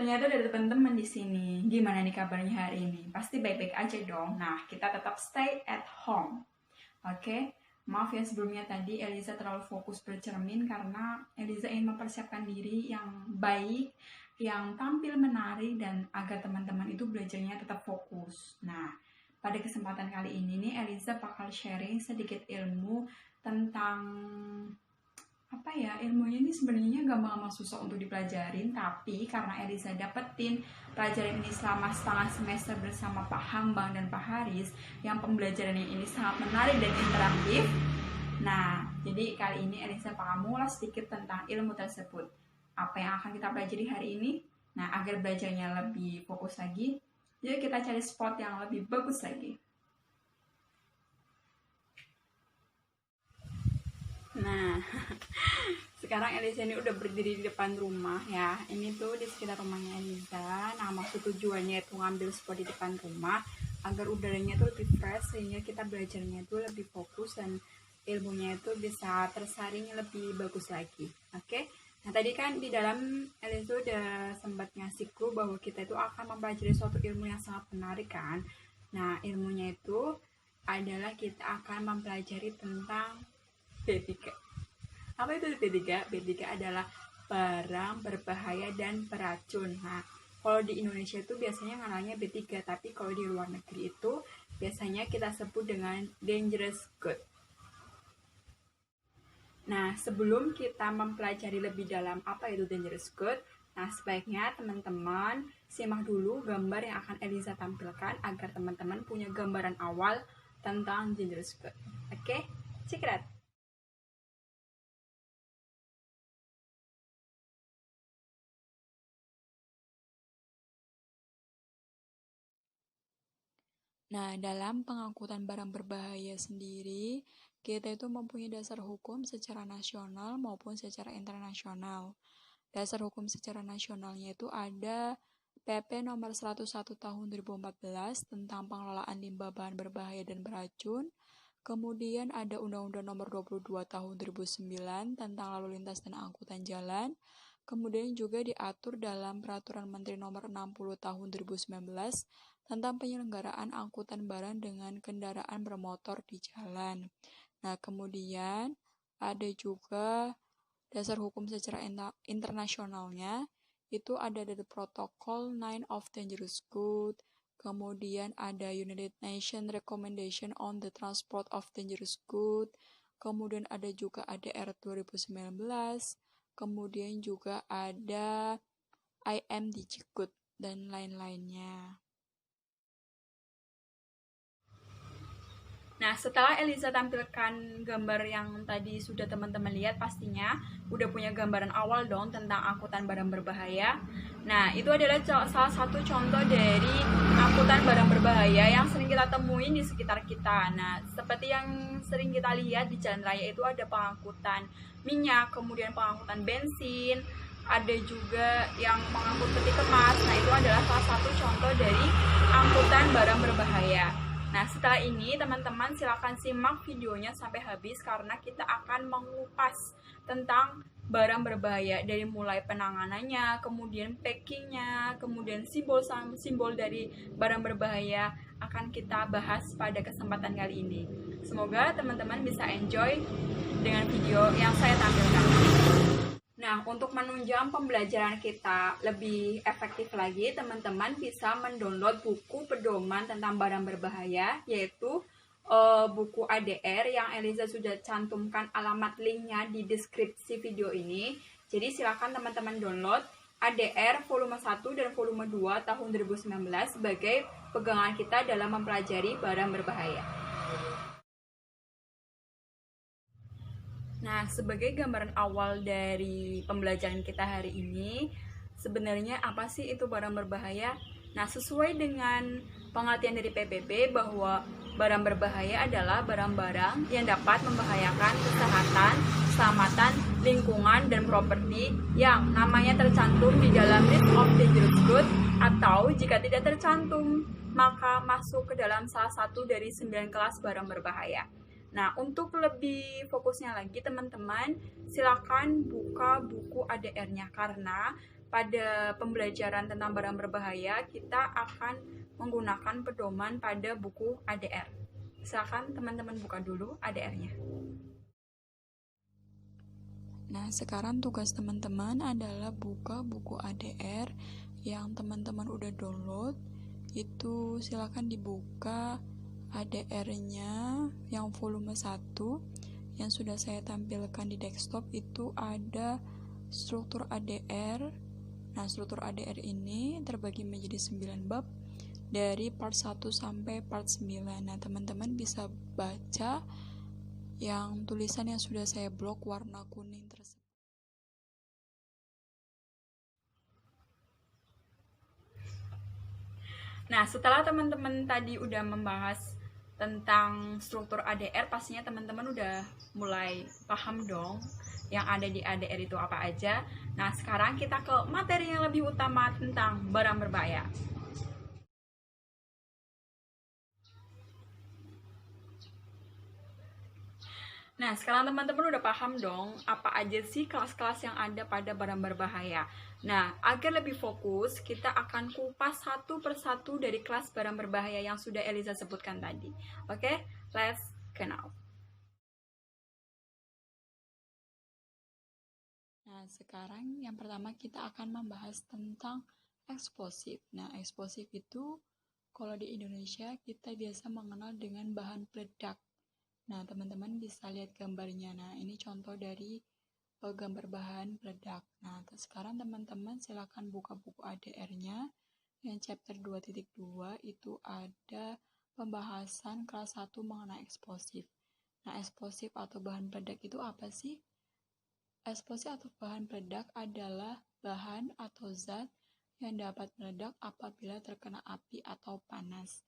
ternyata ada teman-teman di sini. Gimana nih kabarnya hari ini? Pasti baik-baik aja dong. Nah, kita tetap stay at home. Oke? Maaf ya sebelumnya tadi Eliza terlalu fokus bercermin karena Eliza ingin mempersiapkan diri yang baik, yang tampil menarik, dan agar teman-teman itu belajarnya tetap fokus. Nah, pada kesempatan kali ini nih Eliza bakal sharing sedikit ilmu tentang ilmunya ini sebenarnya gampang susah untuk dipelajarin, tapi karena Eliza dapetin pelajaran ini selama setengah semester bersama Pak Hambang dan Pak Haris yang pembelajarannya ini sangat menarik dan interaktif. Nah, jadi kali ini Eliza bakal mengulas sedikit tentang ilmu tersebut. Apa yang akan kita pelajari hari ini? Nah, agar belajarnya lebih fokus lagi, yuk kita cari spot yang lebih bagus lagi. Nah, sekarang Eliza ini udah berdiri di depan rumah ya. Ini tuh di sekitar rumahnya Eliza. Nah, maksud tujuannya itu ngambil spot di depan rumah agar udaranya itu lebih fresh sehingga kita belajarnya itu lebih fokus dan ilmunya itu bisa tersaring lebih bagus lagi. Oke? Nah, tadi kan di dalam Eliza udah sempat ngasih clue bahwa kita itu akan mempelajari suatu ilmu yang sangat menarik kan. Nah, ilmunya itu adalah kita akan mempelajari tentang B3. Apa itu B3? B3 adalah barang berbahaya dan beracun. Nah, kalau di Indonesia itu biasanya ngalanya B3, tapi kalau di luar negeri itu biasanya kita sebut dengan dangerous good. Nah, sebelum kita mempelajari lebih dalam apa itu dangerous good, nah sebaiknya teman-teman simak dulu gambar yang akan Eliza tampilkan agar teman-teman punya gambaran awal tentang dangerous good. Oke? Check it out. Nah, dalam pengangkutan barang berbahaya sendiri, kita itu mempunyai dasar hukum secara nasional maupun secara internasional. Dasar hukum secara nasionalnya itu ada PP nomor 101 tahun 2014 tentang pengelolaan limbah bahan berbahaya dan beracun. Kemudian ada Undang-Undang nomor 22 tahun 2009 tentang lalu lintas dan angkutan jalan. Kemudian juga diatur dalam Peraturan Menteri nomor 60 tahun 2019 tentang penyelenggaraan angkutan barang dengan kendaraan bermotor di jalan. Nah, kemudian ada juga dasar hukum secara internasionalnya, itu ada dari Protokol 9 of Dangerous Goods, kemudian ada United Nations Recommendation on the Transport of Dangerous Goods, kemudian ada juga ADR 2019, kemudian juga ada IMDG Good, dan lain-lainnya. Nah, setelah Eliza tampilkan gambar yang tadi sudah teman-teman lihat, pastinya udah punya gambaran awal dong tentang angkutan barang berbahaya. Nah, itu adalah salah satu contoh dari angkutan barang berbahaya yang sering kita temuin di sekitar kita. Nah, seperti yang sering kita lihat di jalan raya itu ada pengangkutan minyak, kemudian pengangkutan bensin, ada juga yang mengangkut peti kemas. Nah, itu adalah salah satu contoh dari angkutan barang berbahaya. Nah, setelah ini teman-teman silakan simak videonya sampai habis karena kita akan mengupas tentang barang berbahaya dari mulai penanganannya, kemudian packingnya, kemudian simbol dari barang berbahaya akan kita bahas pada kesempatan kali ini. Semoga teman-teman bisa enjoy dengan video yang saya tampilkan. Nah, untuk menunjang pembelajaran kita lebih efektif lagi, teman-teman bisa mendownload buku pedoman tentang barang berbahaya, yaitu buku ADR yang Eliza sudah cantumkan alamat linknya di deskripsi video ini. Jadi silakan teman-teman download ADR volume 1 dan volume 2 tahun 2019 sebagai pegangan kita dalam mempelajari barang berbahaya. Nah, sebagai gambaran awal dari pembelajaran kita hari ini, sebenarnya apa sih itu barang berbahaya? Nah, sesuai dengan pengertian dari PBB bahwa barang berbahaya adalah barang-barang yang dapat membahayakan kesehatan, keselamatan, lingkungan, dan properti yang namanya tercantum di dalam list of dangerous goods, atau jika tidak tercantum, maka masuk ke dalam salah satu dari 9 kelas barang berbahaya. Nah, untuk lebih fokusnya lagi teman-teman, silakan buka buku ADR-nya karena pada pembelajaran tentang barang berbahaya, kita akan menggunakan pedoman pada buku ADR. Silakan teman-teman buka dulu ADR-nya. Nah, sekarang tugas teman-teman adalah buka buku ADR yang teman-teman udah download. Itu silakan dibuka ADR-nya yang volume 1 yang sudah saya tampilkan di desktop. Itu ada struktur ADR. Nah, struktur ADR ini terbagi menjadi 9 bab dari part 1 sampai part 9. Nah, teman-teman bisa baca yang tulisan yang sudah saya blok warna kuning tersebut. Nah, setelah teman-teman tadi udah membahas tentang struktur ADR, pastinya teman-teman udah mulai paham dong yang ada di ADR itu apa aja. Nah, sekarang kita ke materi yang lebih utama tentang barang berbahaya. Nah, sekarang teman-teman udah paham dong apa aja sih kelas-kelas yang ada pada barang berbahaya. Nah, agar lebih fokus, kita akan kupas satu persatu dari kelas barang berbahaya yang sudah Eliza sebutkan tadi. Oke, let's go now. Nah, sekarang yang pertama kita akan membahas tentang eksplosif. Nah, eksplosif itu kalau di Indonesia kita biasa mengenal dengan bahan peledak. Nah, teman-teman bisa lihat gambarnya. Nah, ini contoh dari gambar bahan peledak. Nah, sekarang teman-teman silakan buka buku ADR-nya yang chapter 2.2 itu ada pembahasan kelas 1 mengenai eksplosif. Nah, eksplosif atau bahan peledak itu apa sih? Eksplosif atau bahan peledak adalah bahan atau zat yang dapat meledak apabila terkena api atau panas.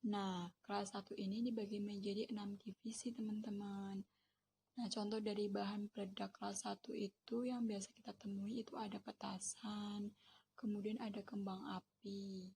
Nah, kelas 1 ini dibagi menjadi 6 divisi, teman-teman. Nah, contoh dari bahan peledak kelas 1 itu yang biasa kita temui itu ada petasan, kemudian ada kembang api.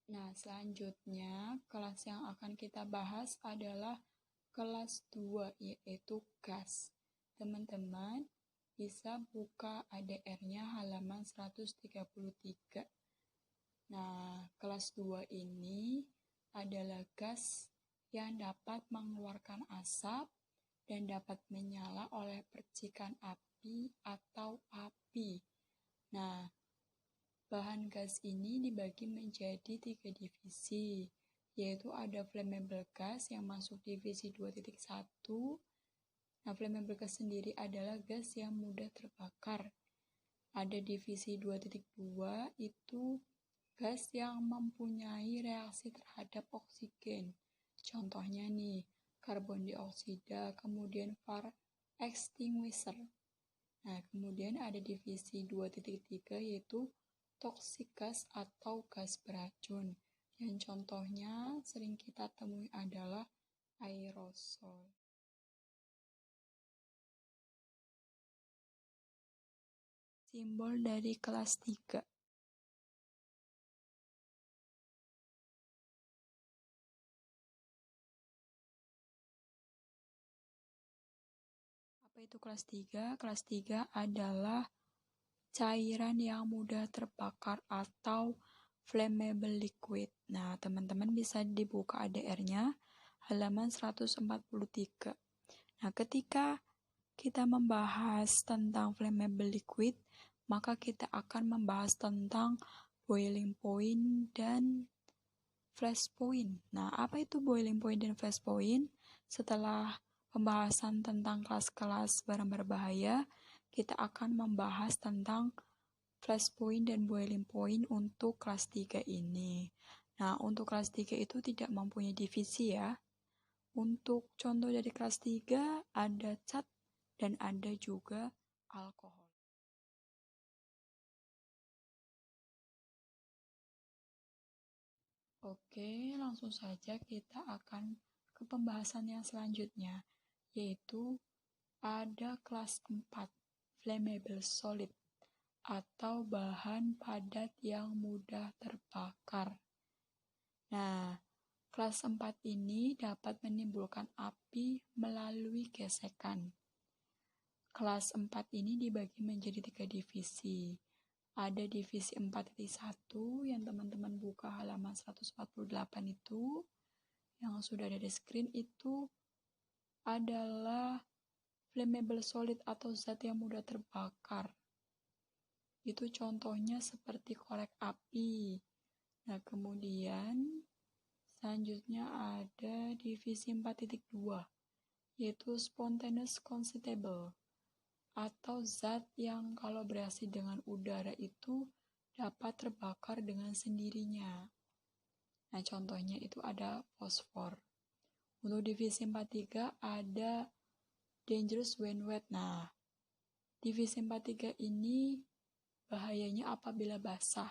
Nah, selanjutnya kelas yang akan kita bahas adalah kelas 2, yaitu gas. Teman-teman bisa buka ADR-nya halaman 133. Nah, kelas 2 ini adalah gas yang dapat mengeluarkan asap dan dapat menyala oleh percikan api atau api. Nah, bahan gas ini dibagi menjadi 3 divisi, yaitu ada flammable gas yang masuk divisi 2.1. Nah, flammable gas sendiri adalah gas yang mudah terbakar. Ada divisi 2.2 itu gas yang mempunyai reaksi terhadap oksigen. Contohnya nih, karbon dioksida, kemudian fire extinguisher. Nah, kemudian ada divisi 2.3 yaitu toxic gas atau gas beracun. Yang contohnya sering kita temui adalah aerosol. Simbol dari kelas 3. Apa itu kelas 3? Kelas 3 adalah cairan yang mudah terbakar atau flammable liquid. Nah, teman-teman bisa dibuka ADR-nya halaman 143. Nah, ketika kita membahas tentang flammable liquid, maka kita akan membahas tentang boiling point dan flash point. Nah, apa itu boiling point dan flash point? Setelah pembahasan tentang kelas-kelas barang berbahaya, kita akan membahas tentang flash point dan boiling point untuk kelas 3 ini. Nah, untuk kelas 3 itu tidak mempunyai divisi ya. Untuk contoh dari kelas 3 ada cat dan ada juga alkohol. Oke, langsung saja kita akan ke pembahasan yang selanjutnya, yaitu ada kelas 4, flammable solid, atau bahan padat yang mudah terbakar. Nah, kelas 4 ini dapat menimbulkan api melalui gesekan. kelas 4 ini dibagi menjadi 3 divisi. Ada divisi 4.1 yang teman-teman buka halaman 148 itu, yang sudah ada di screen itu adalah flammable solid atau zat yang mudah terbakar. Itu contohnya seperti korek api. Nah, kemudian selanjutnya ada divisi 4.2, yaitu spontaneous combustible, atau zat yang kalau bereaksi dengan udara itu dapat terbakar dengan sendirinya. Nah, contohnya itu ada fosfor. Untuk divisi 4.3 ada dangerous when wet. Nah, divisi 4.3 ini bahayanya apabila basah.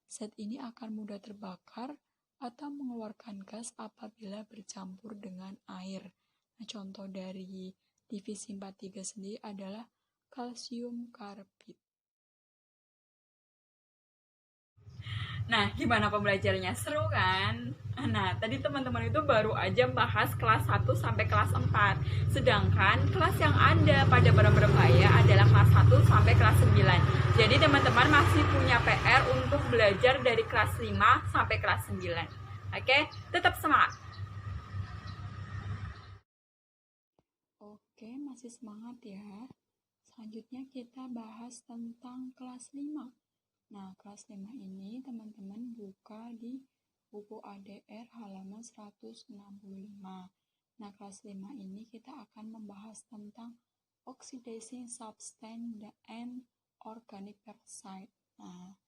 Zat ini akan mudah terbakar atau mengeluarkan gas apabila bercampur dengan air. Nah, contoh dari divisi 4.3 sendiri adalah kalsium karbid. Nah, gimana pembelajarannya? Seru kan? Nah, tadi teman-teman itu baru aja bahas kelas 1 sampai kelas 4. Sedangkan kelas yang ada pada barang berbahaya adalah kelas 1 sampai kelas 9. Jadi teman-teman masih punya PR untuk belajar dari kelas 5 sampai kelas 9. Oke? Tetap semangat. Oke, masih semangat ya. Selanjutnya kita bahas tentang kelas 5. Nah, kelas 5 ini teman-teman buka di buku ADR halaman 165. Nah, kelas 5 ini kita akan membahas tentang oxidizing substance and organic peroxide. Nah,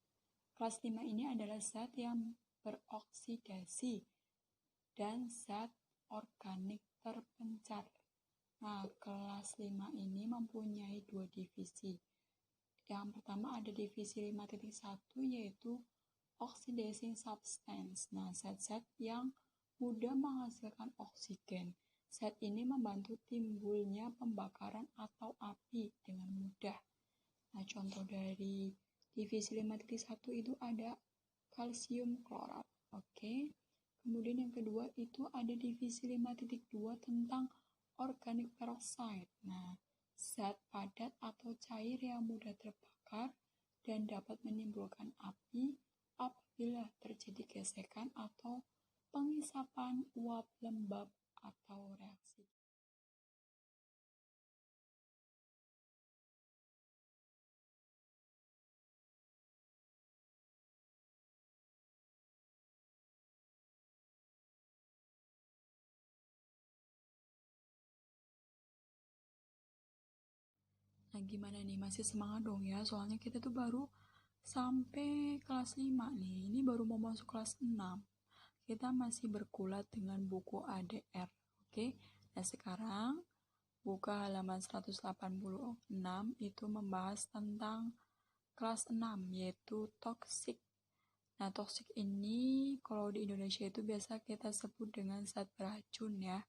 kelas 5 ini adalah zat yang beroksidasi dan zat organik terpencar. Nah, kelas 5 ini mempunyai 2 divisi. Yang pertama ada divisi 5.1 yaitu oxidizing substance. Nah, zat-zat yang mudah menghasilkan oksigen. Zat ini membantu timbulnya pembakaran atau api dengan mudah. Nah, contoh dari divisi 5.1 itu ada kalsium klorat. Oke. Kemudian yang kedua itu ada divisi 5.2 tentang organic peroxide. Nah, zat padat atau cair yang mudah terbakar dan dapat menimbulkan api apabila terjadi gesekan atau pengisapan uap lembab atau reaksi. Nah, gimana nih? Masih semangat dong ya? Soalnya kita tuh baru sampai kelas 5 nih. Ini baru mau masuk kelas 6. Kita masih berkulat dengan buku ADR. Oke? Nah, sekarang buka halaman 186 itu membahas tentang kelas 6 yaitu toksik. Nah, toksik ini kalau di Indonesia itu biasa kita sebut dengan zat beracun ya.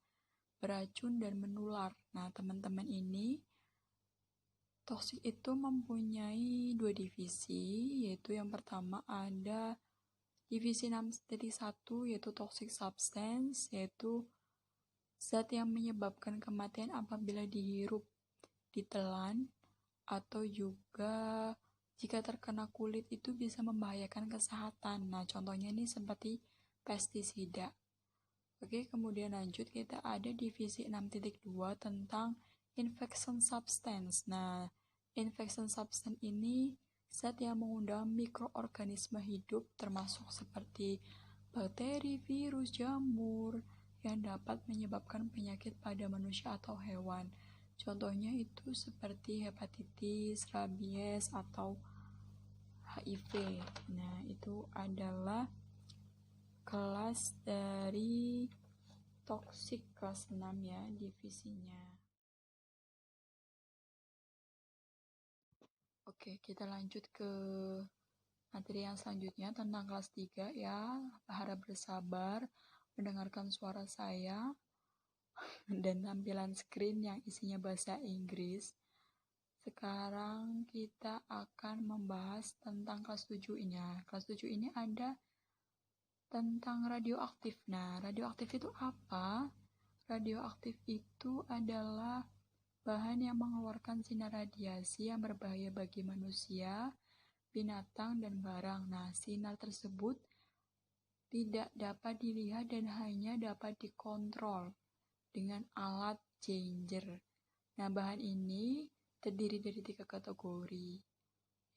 Beracun dan menular. Nah, teman-teman ini toksik itu mempunyai 2 divisi, yaitu yang pertama ada divisi 6.1 yaitu toxic substance, yaitu zat yang menyebabkan kematian apabila dihirup, ditelan, atau juga jika terkena kulit itu bisa membahayakan kesehatan. Nah, contohnya ini seperti pestisida. Oke, kemudian lanjut kita ada divisi 6.2 tentang infection substance. Nah, infection substance ini zat yang mengundang mikroorganisme hidup termasuk seperti bakteri, virus, jamur yang dapat menyebabkan penyakit pada manusia atau hewan. Contohnya itu seperti hepatitis, rabies, atau HIV. Nah, itu adalah kelas dari toksik kelas 6 ya, divisinya. Oke, kita lanjut ke materi yang selanjutnya tentang kelas 3 ya. Harap bersabar mendengarkan suara saya dan tampilan screen yang isinya bahasa Inggris. Sekarang kita akan membahas tentang kelas 7 ini ya. Kelas 7 ini ada tentang radioaktif. Nah, radioaktif itu apa? Radioaktif itu adalah bahan yang mengeluarkan sinar radiasi yang berbahaya bagi manusia, binatang, dan barang. Nah, sinar tersebut tidak dapat dilihat dan hanya dapat dikontrol dengan alat Geiger. Nah, bahan ini terdiri dari 3 kategori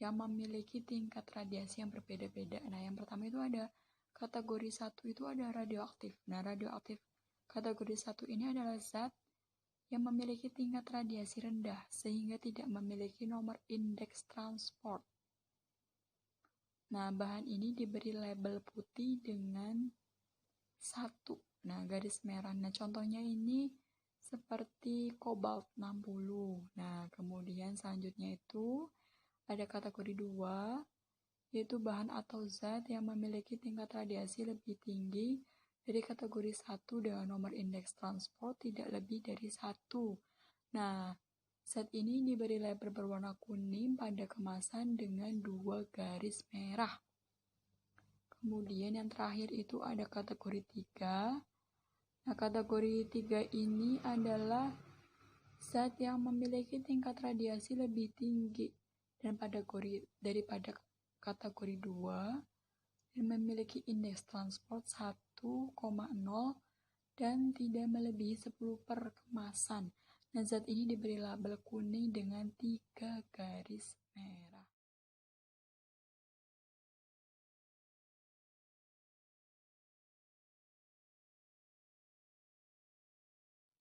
yang memiliki tingkat radiasi yang berbeda-beda. Nah, yang pertama itu ada kategori 1 itu ada radioaktif. Nah, radioaktif kategori 1 ini adalah zat yang memiliki tingkat radiasi rendah sehingga tidak memiliki nomor indeks transport. Nah, bahan ini diberi label putih dengan 1. Nah, garis merah. Nah, contohnya ini seperti kobalt 60. Nah, kemudian selanjutnya itu ada kategori 2, yaitu bahan atau zat yang memiliki tingkat radiasi lebih tinggi dari kategori 1 dengan nomor indeks transport tidak lebih dari 1. Nah, zat ini diberi label berwarna kuning pada kemasan dengan 2 garis merah. Kemudian yang terakhir itu ada kategori 3. Nah, kategori 3 ini adalah zat yang memiliki tingkat radiasi lebih tinggi daripada kategori 2 dan memiliki indeks transport 1,0 dan tidak melebihi 10 per kemasan. Nah, zat ini diberi label kuning dengan 3 garis merah.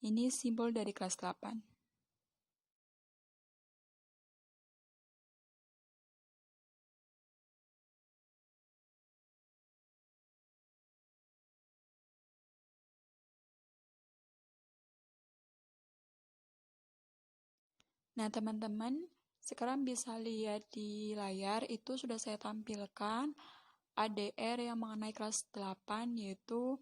Ini simbol dari kelas 8. Nah, teman-teman, sekarang bisa lihat di layar itu sudah saya tampilkan ADR yang mengenai kelas 8, yaitu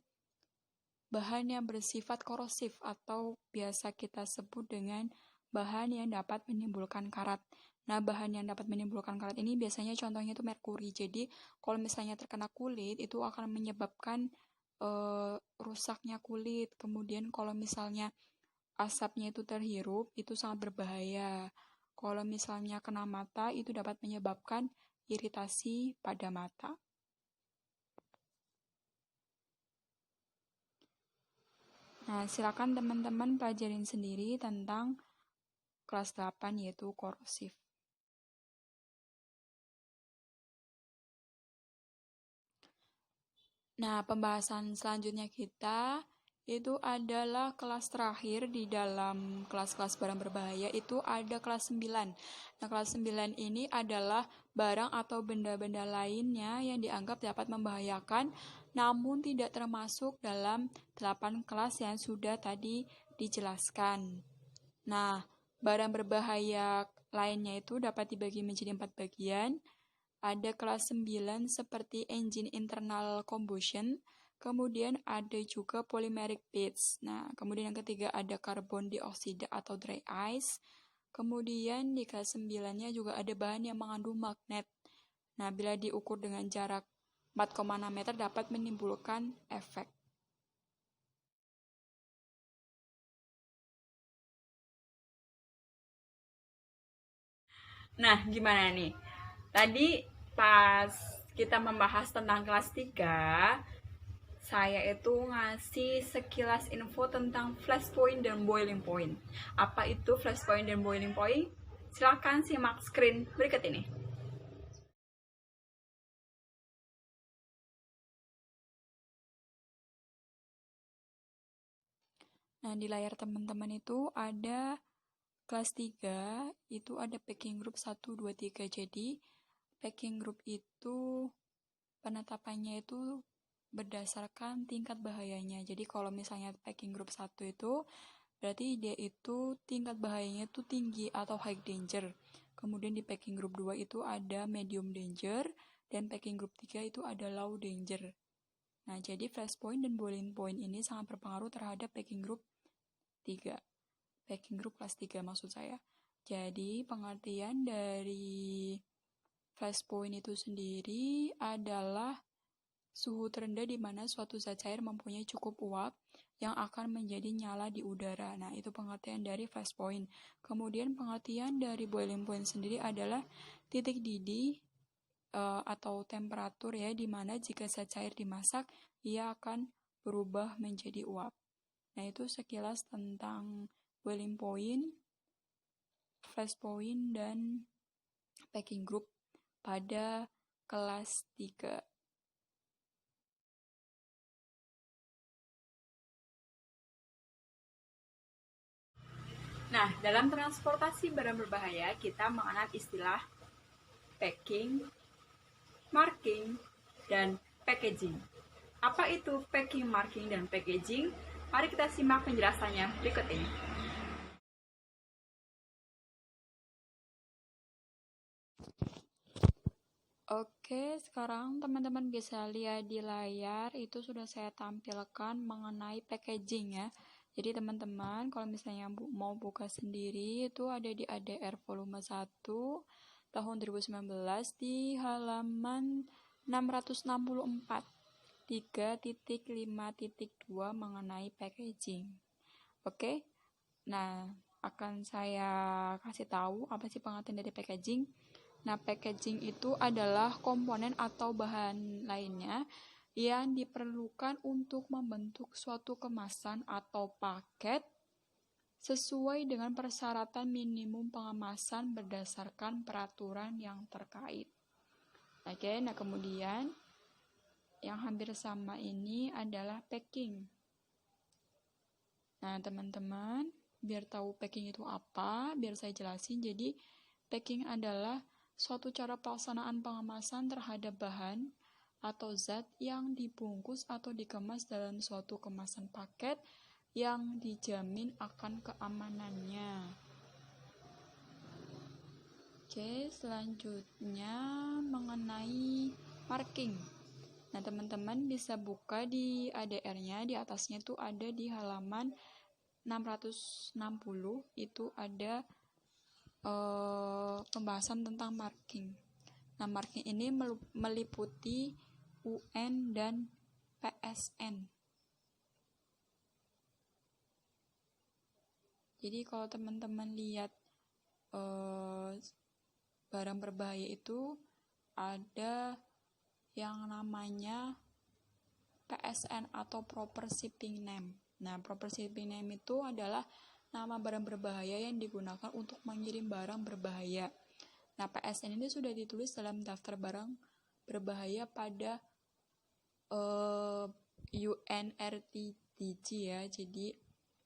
bahan yang bersifat korosif atau biasa kita sebut dengan bahan yang dapat menimbulkan karat. Nah, bahan yang dapat menimbulkan karat ini biasanya contohnya itu merkuri. Jadi, kalau misalnya terkena kulit, itu akan menyebabkan rusaknya kulit. Kemudian, kalau misalnya asapnya itu terhirup, itu sangat berbahaya. Kalau misalnya kena mata, itu dapat menyebabkan iritasi pada mata. Nah, silakan teman-teman pelajarin sendiri tentang kelas 8 yaitu korosif. Nah, pembahasan selanjutnya kita itu adalah kelas terakhir di dalam kelas-kelas barang berbahaya, itu ada kelas 9. Nah, kelas 9 ini adalah barang atau benda-benda lainnya yang dianggap dapat membahayakan namun tidak termasuk dalam 8 kelas yang sudah tadi dijelaskan. Nah, barang berbahaya lainnya itu dapat dibagi menjadi 4 bagian. Ada kelas 9 seperti engine internal combustion, kemudian ada juga polymeric beads. Nah, kemudian yang ketiga ada karbon dioksida atau dry ice. Kemudian di kelas 9-nya juga ada bahan yang mengandung magnet. Nah, bila diukur dengan jarak 4,6 meter dapat menimbulkan efek. Nah, gimana nih? Tadi pas kita membahas tentang kelas 3, saya itu ngasih sekilas info tentang flash point dan boiling point. Apa itu flash point dan boiling point? Silahkan simak screen berikut ini. Nah, di layar teman-teman itu ada kelas 3, itu ada packing group 1, 2, 3. Jadi, packing group itu penetapannya itu berdasarkan tingkat bahayanya. Jadi, kalau misalnya packing group 1 itu, berarti dia itu tingkat bahayanya itu tinggi atau high danger. Kemudian di packing group 2 itu ada medium danger, dan packing group 3 itu ada low danger. Nah, jadi flash point dan boiling point ini sangat berpengaruh terhadap packing group 3. Packing group kelas 3 maksud saya. Jadi, pengertian dari flash point itu sendiri adalah suhu terendah di mana suatu zat cair mempunyai cukup uap yang akan menjadi nyala di udara. Nah, itu pengertian dari flash point. Kemudian pengertian dari boiling point sendiri adalah titik didih atau temperatur ya, di mana jika zat cair dimasak, ia akan berubah menjadi uap. Nah, itu sekilas tentang boiling point, flash point, dan packing group pada kelas 3. Nah, dalam transportasi barang berbahaya, kita mengenal istilah packing, marking, dan packaging. Apa itu packing, marking, dan packaging? Mari kita simak penjelasannya berikut ini. Oke, sekarang teman-teman bisa lihat di layar, itu sudah saya tampilkan mengenai packaging ya. Jadi teman-teman, kalau misalnya mau buka sendiri, itu ada di ADR volume 1 tahun 2019 di halaman 664 3.5.2 mengenai packaging. Oke, nah akan saya kasih tahu apa sih pengertian dari packaging. Nah, packaging itu adalah komponen atau bahan lainnya yang diperlukan untuk membentuk suatu kemasan atau paket sesuai dengan persyaratan minimum pengemasan berdasarkan peraturan yang terkait. Oke, nah kemudian yang hampir sama ini adalah packing. Nah, teman-teman, biar tahu packing itu apa, biar saya jelasin. Jadi, packing adalah suatu cara pelaksanaan pengemasan terhadap bahan atau zat yang dibungkus atau dikemas dalam suatu kemasan paket yang dijamin akan keamanannya. Oke, selanjutnya mengenai marking. Nah, teman-teman bisa buka di ADR-nya, di atasnya tuh ada di halaman 660, itu ada pembahasan tentang marking. Nah, marking ini meliputi UN dan PSN. Jadi kalau teman-teman lihat barang berbahaya itu ada yang namanya PSN atau Proper Shipping Name. Nah, Proper Shipping Name itu adalah nama barang berbahaya yang digunakan untuk mengirim barang berbahaya. Nah, PSN ini sudah ditulis dalam daftar barang berbahaya pada UNRTDG ya. Jadi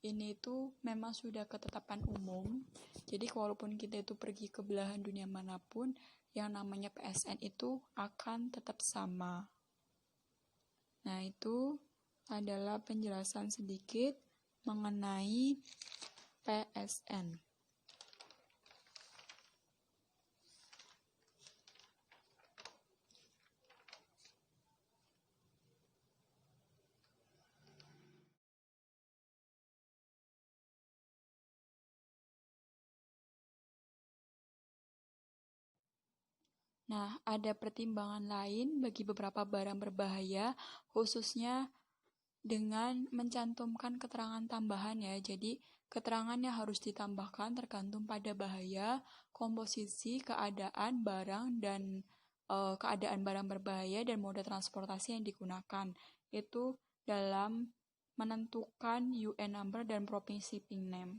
ini itu memang sudah ketetapan umum. Jadi walaupun kita itu pergi ke belahan dunia manapun, yang namanya PSN itu akan tetap sama. Nah, itu adalah penjelasan sedikit mengenai PSN. Nah, ada pertimbangan lain bagi beberapa barang berbahaya, khususnya dengan mencantumkan keterangan tambahan ya. Jadi, keterangannya harus ditambahkan tergantung pada bahaya, komposisi, keadaan barang, dan keadaan barang berbahaya dan mode transportasi yang digunakan. Itu dalam menentukan UN number dan provinsi shipping name.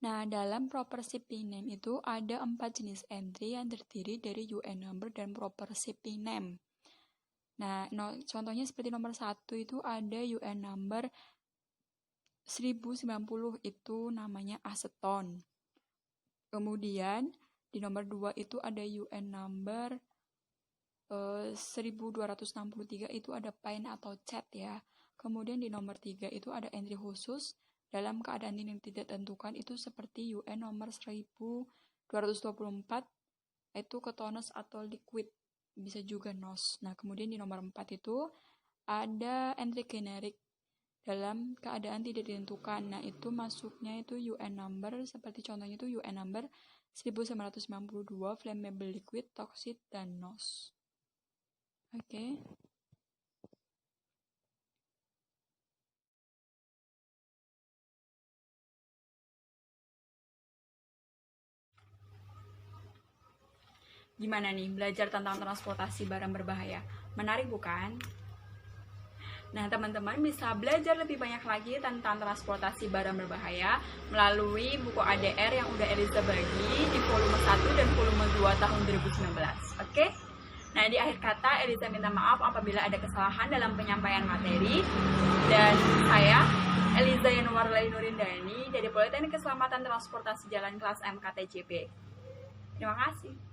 Nah, dalam proper shipping name itu ada 4 jenis entry yang terdiri dari UN number dan proper shipping name. Nah, contohnya seperti nomor 1 itu ada UN number 1090, itu namanya aseton. Kemudian di nomor 2 itu ada UN number 1263, itu ada pine atau cat ya. Kemudian di nomor 3 itu ada entry khusus dalam keadaan yang tidak tentukan, itu seperti UN nomor 1224, itu ketonus atau liquid, bisa juga NOS. Nah, kemudian di nomor 4 itu ada entry generik dalam keadaan tidak ditentukan. Nah, itu masuknya itu UN number, seperti contohnya itu UN number 1992, flammable liquid, toxic, dan NOx. Oke. Gimana nih belajar tentang transportasi barang berbahaya? Menarik bukan? Nah, teman-teman bisa belajar lebih banyak lagi tentang transportasi barang berbahaya melalui buku ADR yang udah Eliza bagi di volume 1 dan volume 2 tahun 2019. Oke? Nah, di akhir kata Eliza minta maaf apabila ada kesalahan dalam penyampaian materi. Dan saya, Eliza Yanuarlai Nurindani dari Politeknik Keselamatan Transportasi Jalan kelas MKTJB. Terima kasih.